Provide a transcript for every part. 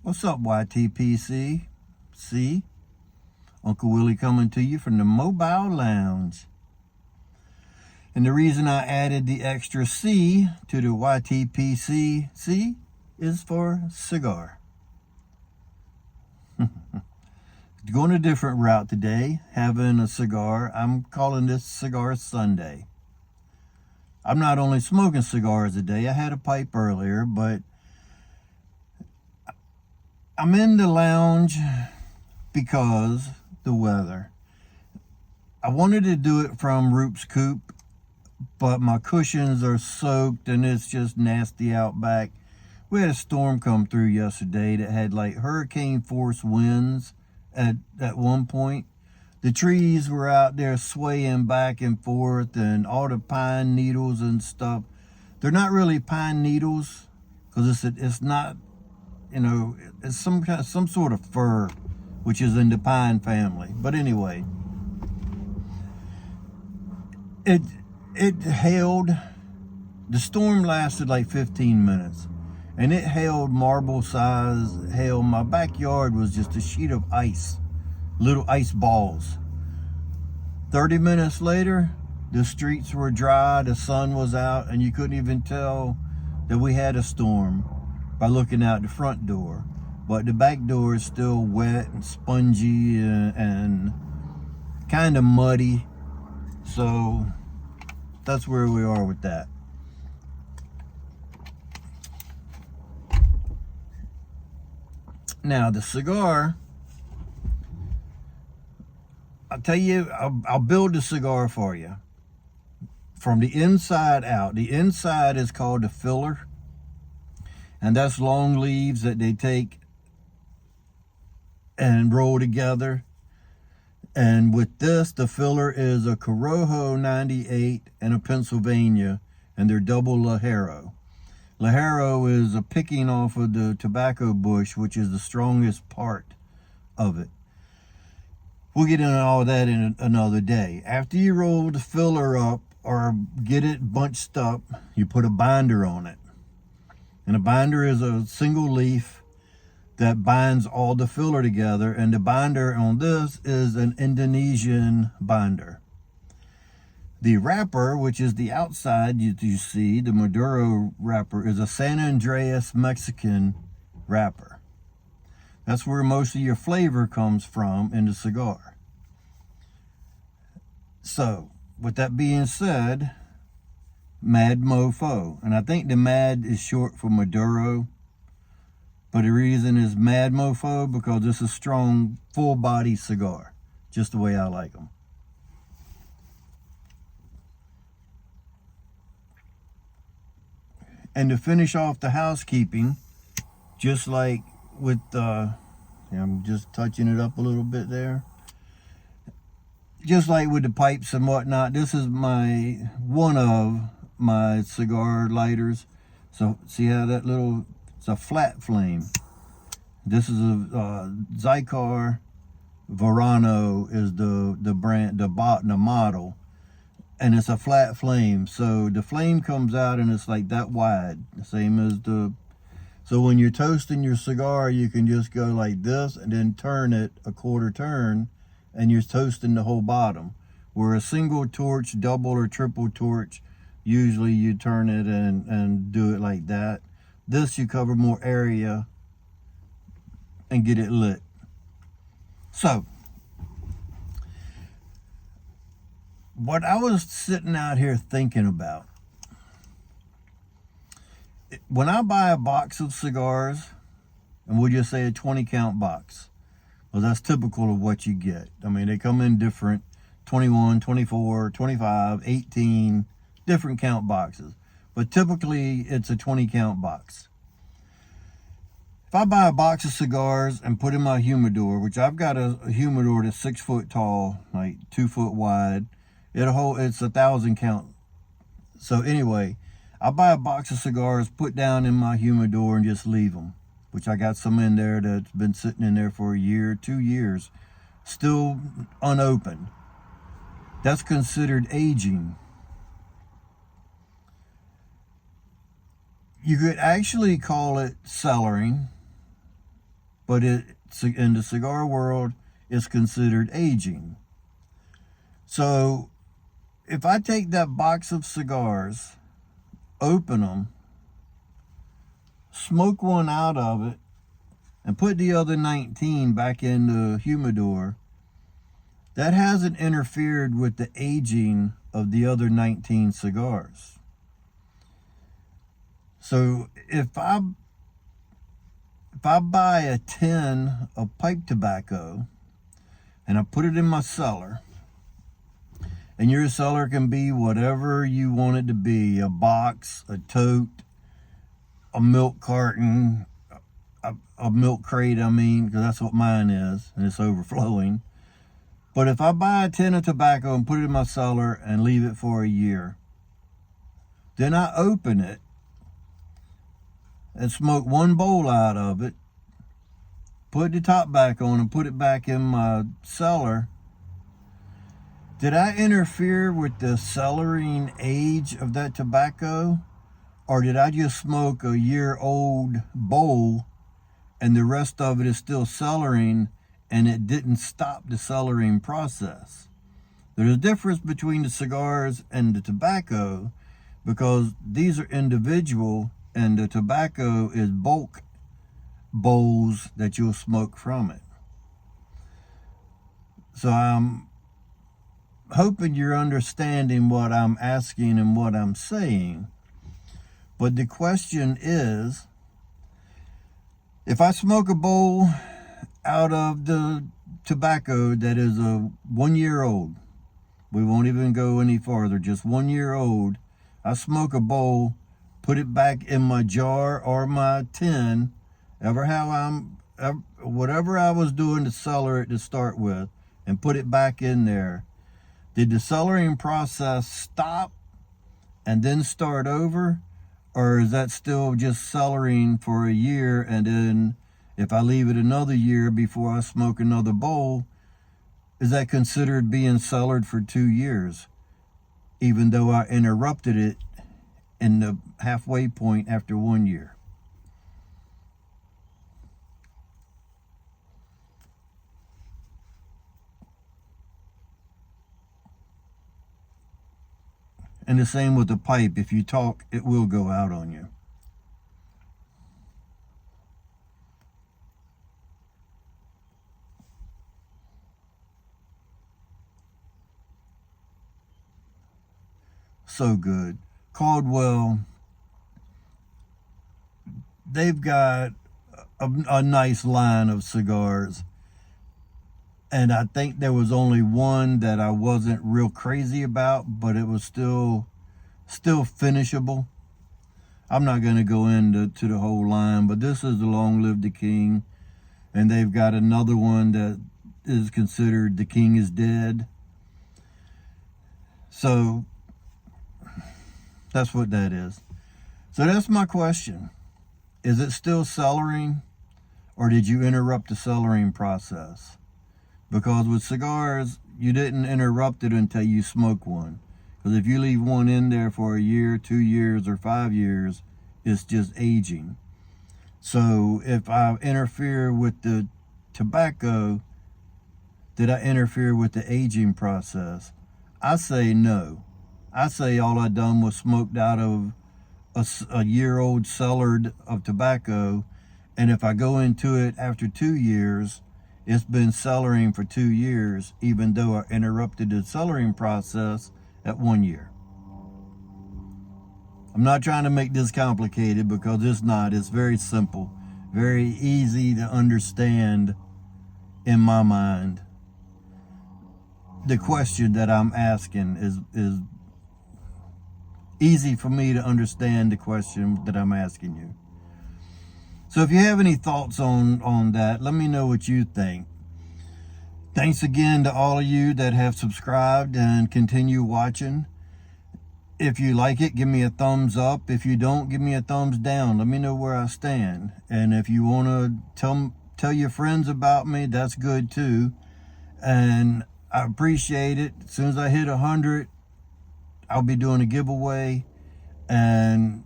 What's up, YTPC? See? Uncle Willie coming to you from the Mobile Lounge. And the reason I added the extra C to the YTPC C is for cigar. Going a different route today, having a cigar. I'm calling this Sigar Sunday. I'm not only smoking cigars today, I had a pipe earlier, but I'm in the lounge because the weather. I wanted to do it from Roop's Coop, but my cushions are soaked and it's just nasty out back. We had a storm come through yesterday that had like hurricane force winds at one point. The trees were out there swaying back and forth, and all the pine needles and stuff. They're not really pine needles because it's not, it's some sort of fir, which is in the pine family. But anyway, it hailed. The storm lasted like 15 minutes, and it hailed marble size hail. My backyard was just a sheet of ice, little ice balls. 30 minutes later, the streets were dry, the sun was out, and you couldn't even tell that we had a storm by looking out the front door. But the back door is still wet and spongy and kind of muddy. So that's where we are with that. Now the cigar, I'll tell you, I'll build the cigar for you from the inside out. The inside is called the filler, and that's long leaves that they take and roll together. And with this, the filler is a Corojo 98 and a Pennsylvania, and they're double Lajero. Lajero is a picking off of the tobacco bush, which is the strongest part of it. We'll get into all that in another day. After you roll the filler up or get it bunched up, you put a binder on it. And a binder is a single leaf that binds all the filler together. And the binder on this is an Indonesian binder. The wrapper, which is the outside you see, the Maduro wrapper, is a San Andreas Mexican wrapper. That's where most of your flavor comes from in the cigar. So, with that being said, Mad Mofo. And I think the Mad is short for Maduro. But the reason is Mad Mofo because it's a strong, full-body cigar. Just the way I like them. And to finish off the housekeeping, just like with I'm just touching it up a little bit there. Just like with the pipes and whatnot, this is one of my cigar lighters. So see how that it's a flat flame. This is a Zycar Verano is the brand, the model, and it's a flat flame. So the flame comes out and it's like that wide, the same as so when you're toasting your cigar, you can just go like this and then turn it a quarter turn, and you're toasting the whole bottom. Where a single torch, double or triple torch, usually you turn it and do it like that. This, you cover more area and get it lit. So, what I was sitting out here thinking about, when I buy a box of cigars, and we'll just say a 20 count box, well, that's typical of what you get. I mean, they come in different 21, 24, 25, 18, different count boxes. But typically, it's a 20 count box. If I buy a box of cigars and put in my humidor, which I've got a humidor that's 6 foot tall, like 2 foot wide, it's 1,000 count. So anyway, I buy a box of cigars, put down in my humidor, and just leave them. Which I got some in there that's been sitting in there for a year, 2 years, still unopened. That's considered aging. You could actually call it cellaring, but in the cigar world, it's considered aging. So if I take that box of cigars, open them, smoke one out of it, and put the other 19 back in the humidor, that hasn't interfered with the aging of the other 19 cigars. So if I buy a tin of pipe tobacco and I put it in my cellar, and your cellar can be whatever you want it to be, a box, a tote, a milk carton, a milk crate, because that's what mine is, and it's overflowing. But if I buy a tin of tobacco and put it in my cellar and leave it for a year, then I open it and smoke one bowl out of it, put the top back on and put it back in my cellar, did I interfere with the cellaring age of that tobacco? Or did I just smoke a year-old bowl and the rest of it is still cellaring and it didn't stop the cellaring process? There's a difference between the cigars and the tobacco, because these are individual and the tobacco is bulk bowls that you'll smoke from it. So I'm hoping you're understanding what I'm asking and what I'm saying. But the question is, if I smoke a bowl out of the tobacco that is a 1 year old, we won't even go any farther, just 1 year old, I smoke a bowl, put it back in my jar or my tin, whatever I was doing to cellar it to start with, and put it back in there, did the cellaring process stop and then start over? Or is that still just cellaring for a year, and then if I leave it another year before I smoke another bowl, is that considered being cellared for 2 years, even though I interrupted it in the halfway point after 1 year? And the same with the pipe. If you talk, it will go out on you. So good. Caldwell, they've got a nice line of cigars. And I think there was only one that I wasn't real crazy about, but it was still finishable. I'm not going to go into the whole line, but this is the Long Live the King. And they've got another one that is considered The King is Dead. So that's what that is. So that's my question. Is it still cellaring, or did you interrupt the cellaring process? Because with cigars, you didn't interrupt it until you smoke one. Because if you leave one in there for a year, 2 years, or 5 years, it's just aging. So if I interfere with the tobacco, did I interfere with the aging process? I say no. I say all I done was smoked out of a year-old cellared of tobacco, and if I go into it after 2 years, it's been cellaring for 2 years, even though I interrupted the cellaring process at 1 year. I'm not trying to make this complicated, because it's not. It's very simple, very easy to understand in my mind. The question that I'm asking is easy for me to understand the question that I'm asking you. So if you have any thoughts on that, let me know what you think. Thanks again to all of you that have subscribed and continue watching. If you like it, give me a thumbs up. If you don't, give me a thumbs down. Let me know where I stand. And if you want to tell your friends about me, that's good too. And I appreciate it. As soon as I hit 100, I'll be doing a giveaway. And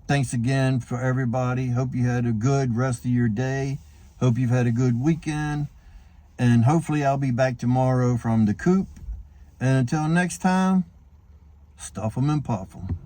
thanks again for everybody. Hope you had a good rest of your day. Hope you've had a good weekend. And hopefully I'll be back tomorrow from the coop. And until next time, stuff them and puff them.